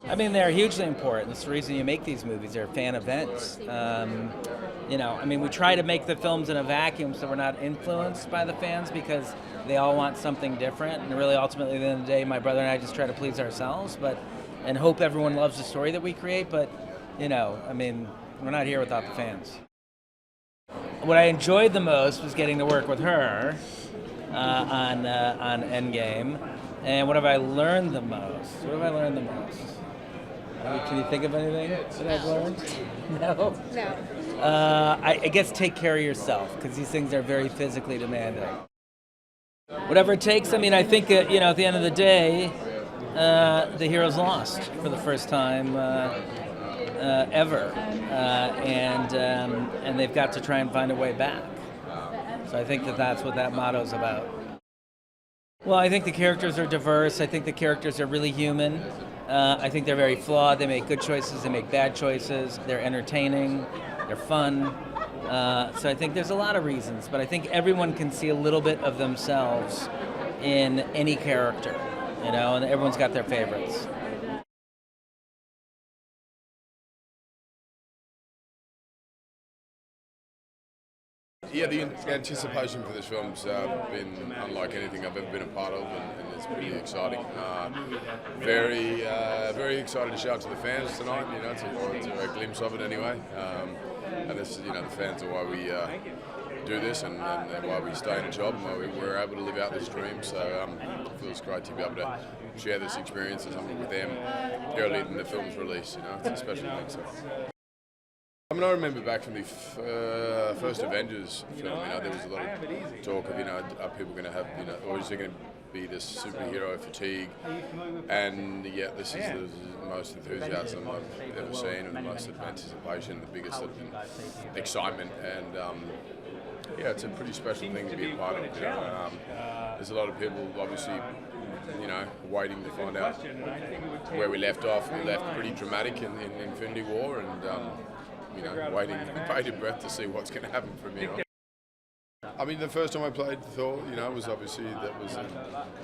I mean, they're hugely important. That's the reason you make these movies. They're fan events. We try to make the films in a vacuum so we're not influenced by the fans because they all want something different. And really, ultimately, at the end of the day, my brother and I just try to please ourselves, and hope everyone loves the story that we create. But, we're not here without the fans. What I enjoyed the most was getting to work with her on Endgame. And what have I learned the most? Can you think of anything that I've learned? No? No. I guess take care of yourself, because these things are very physically demanding. Whatever it takes, I think, at the end of the day, the hero's lost for the first time ever. And they've got to try and find a way back. So I think that's what that motto's about. Well, I think the characters are diverse. I think the characters are really human. I think they're very flawed. They make good choices. They make bad choices. They're entertaining. They're fun. So I think there's a lot of reasons. But I think everyone can see a little bit of themselves in any character, and everyone's got their favorites. Yeah, the anticipation for this film's been unlike anything I've ever been a part of, and it's pretty exciting. Very excited to show it to the fans tonight. It's a glimpse of it anyway. And this, the fans are why we do this, and why we stay in a job, and why we're able to live out this dream. So it feels great to be able to share this experience with them early in the film's release. It's a special thing. So. I remember back from the first Avengers film, there was a lot of talk of, are people going to have, or is there going to be this superhero fatigue? And yet this is the most enthusiasm I've ever seen, and the most anticipation, the biggest excitement, and it's a pretty special thing to be a part of. There's a lot of people, obviously, waiting to find out where we left off. We left pretty dramatic in Infinity War, and waiting with bated breath to see what's going to happen from here on. The first time I played Thor, was obviously, that was a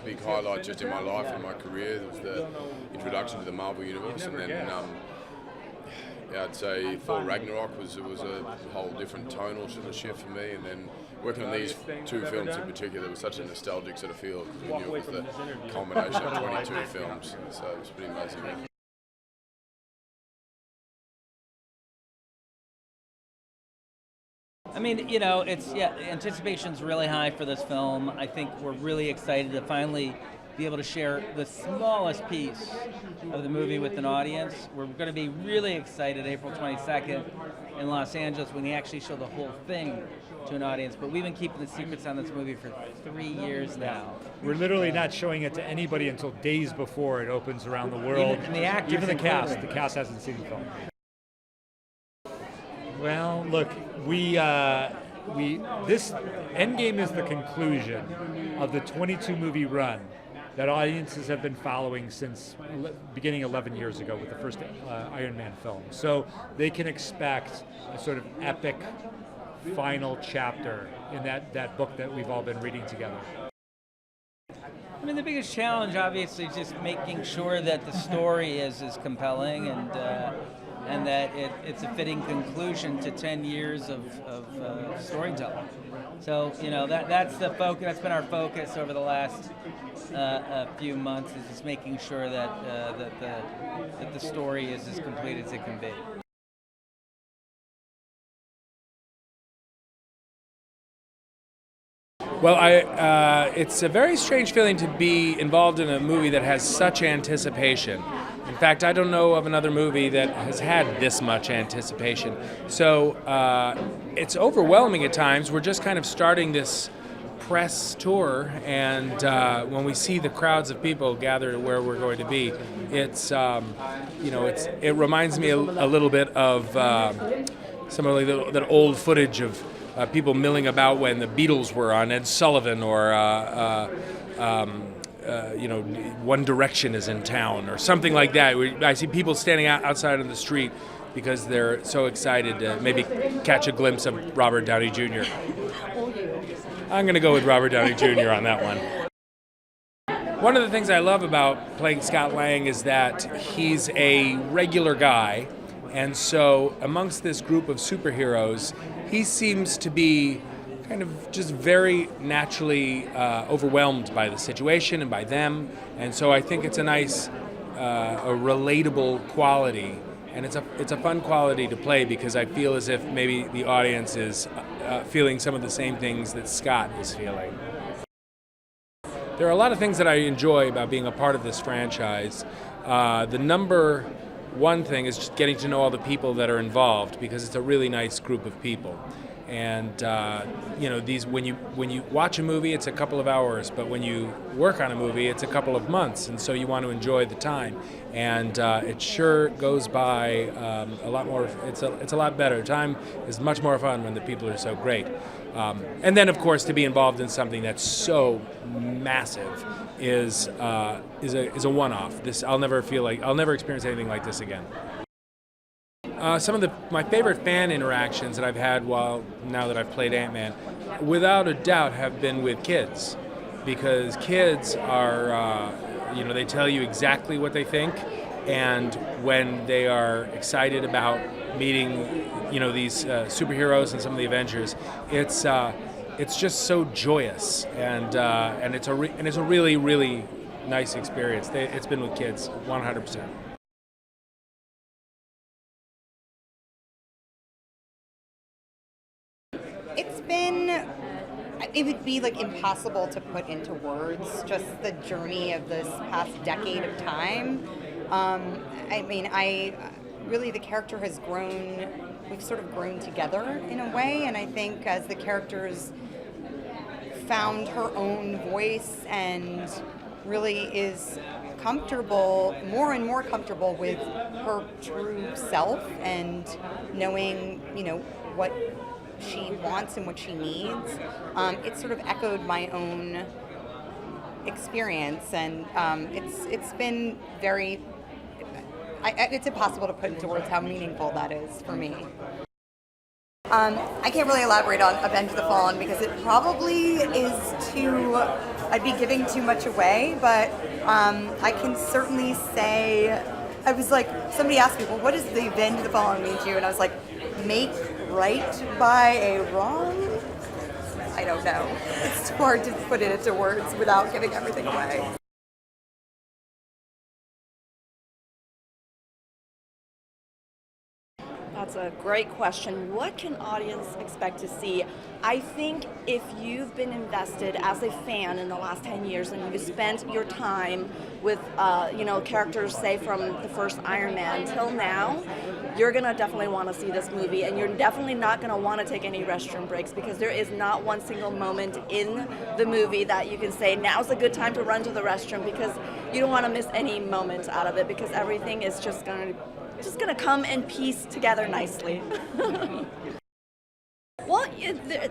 big highlight just in my life and my career. It was the introduction to the Marvel Universe, and then I'd say Thor Ragnarok was a whole different tonal sort of shift for me, and then working on these two films in particular was such a nostalgic sort of feel. We knew it was the culmination of 22 films, so it was pretty amazing. Anticipation's really high for this film. I think we're really excited to finally be able to share the smallest piece of the movie with an audience. We're going to be really excited April 22nd in Los Angeles when we actually show the whole thing to an audience. But we've been keeping the secrets on this movie for 3 years now. We're literally not showing it to anybody until days before it opens around the world. Even the actors, even the cast. The cast hasn't seen the film. Well, look, this Endgame is the conclusion of the 22 movie run that audiences have been following since beginning 11 years ago with the first Iron Man film. So they can expect a sort of epic final chapter in that book that we've all been reading together. The biggest challenge, obviously, is just making sure that the story is compelling and that it's a fitting conclusion to 10 years of storytelling. So, that's the focus. That's been our focus over the last few months, is just making sure that the story is as complete as it can be. Well, it's a very strange feeling to be involved in a movie that has such anticipation. In fact, I don't know of another movie that has had this much anticipation. So it's overwhelming at times. We're just kind of starting this press tour, and when we see the crowds of people gather where we're going to be, it reminds me a little bit of some of that old footage of people milling about when the Beatles were on Ed Sullivan, or One Direction is in town, or something like that. I see people standing outside on the street because they're so excited to maybe catch a glimpse of Robert Downey Jr. I'm going to go with Robert Downey Jr. on that one. One of the things I love about playing Scott Lang is that he's a regular guy, and so amongst this group of superheroes, he seems to be kind of just very naturally overwhelmed by the situation and by them, and so I think it's a nice, a relatable quality, and it's a fun quality to play because I feel as if maybe the audience is feeling some of the same things that Scott is feeling. There are a lot of things that I enjoy about being a part of this franchise. The number one thing is just getting to know all the people that are involved because it's a really nice group of people. And these when you watch a movie, it's a couple of hours, but when you work on a movie, it's a couple of months, and so you want to enjoy the time. And it sure goes by a lot more. It's a lot better. Time is much more fun when the people are so great. And then, of course, to be involved in something that's so massive is a one-off. I'll never experience anything like this again. Some of my favorite fan interactions that I've had now that I've played Ant-Man, without a doubt, have been with kids, because kids are, they tell you exactly what they think, and when they are excited about meeting, these superheroes and some of the Avengers, it's just so joyous, and it's a really, really nice experience. It's been with kids, 100%. It would be impossible to put into words just the journey of this past decade of time. The character has grown. We've sort of grown together in a way, and I think as the character's found her own voice and really is more and more comfortable with her true self and knowing, what she wants and what she needs. It sort of echoed my own experience, and it's been very. It's impossible to put into words how meaningful that is for me. I can't really elaborate on Avengers Thor because it probably is too. I'd be giving too much away, but I can certainly say. I was somebody asked me, well, what does the Avengers Thor mean to you? And I was like, make right by a wrong? I don't know. It's too hard to put it into words without giving everything away. That's a great question. What can audience expect to see? I think if you've been invested as a fan in the last 10 years and you've spent your time with characters, say, from the first Iron Man till now, you're going to definitely want to see this movie, and you're definitely not going to want to take any restroom breaks because there is not one single moment in the movie that you can say, now's a good time to run to the restroom, because you don't want to miss any moments out of it because everything is just going to come and piece together nicely. Well,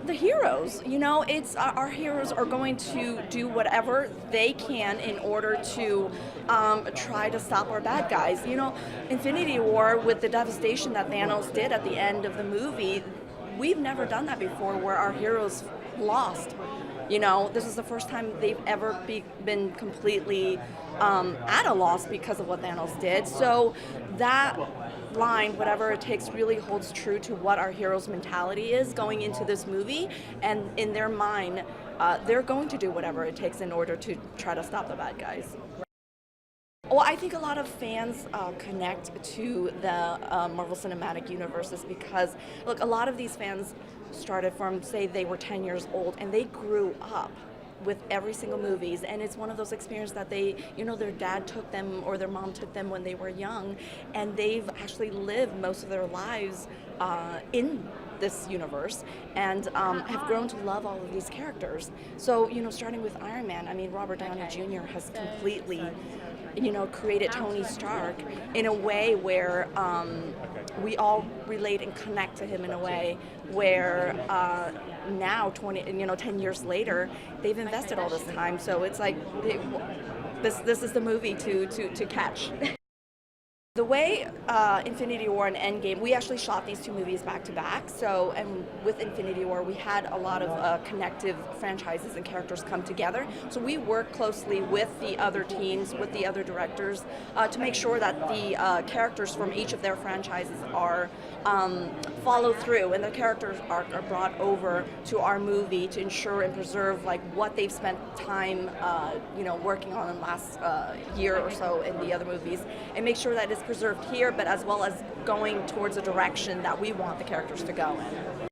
the heroes, it's our heroes are going to do whatever they can in order to try to stop our bad guys. Infinity War, with the devastation that Thanos did at the end of the movie, we've never done that before where our heroes lost. This is the first time they've ever been completely at a loss because of what Thanos did. So that line, whatever it takes, really holds true to what our heroes' mentality is going into this movie. And in their mind, they're going to do whatever it takes in order to try to stop the bad guys. Well, I think a lot of fans connect to the Marvel Cinematic Universes because, look, a lot of these fans started from, say, they were 10 years old and they grew up with every single movies, and it's one of those experiences that they, their dad took them or their mom took them when they were young, and they've actually lived most of their lives in this universe and have grown to love all of these characters. So, starting with Iron Man, Robert Downey Jr. has completely, created Tony Stark in a way where we all relate and connect to him in a way where now 10 years later, they've invested all this time. So it's like this is the movie to catch. The way Infinity War and Endgame, we actually shot these two movies back to back. So, and with Infinity War, we had a lot of connective franchises and characters come together. So we work closely with the other teams, with the other directors, to make sure that the characters from each of their franchises are follow through, and the characters are brought over to our movie to ensure and preserve like what they've spent time, working on in the last year or so in the other movies, and make sure that it's preserved here, but as well as going towards a direction that we want the characters to go in.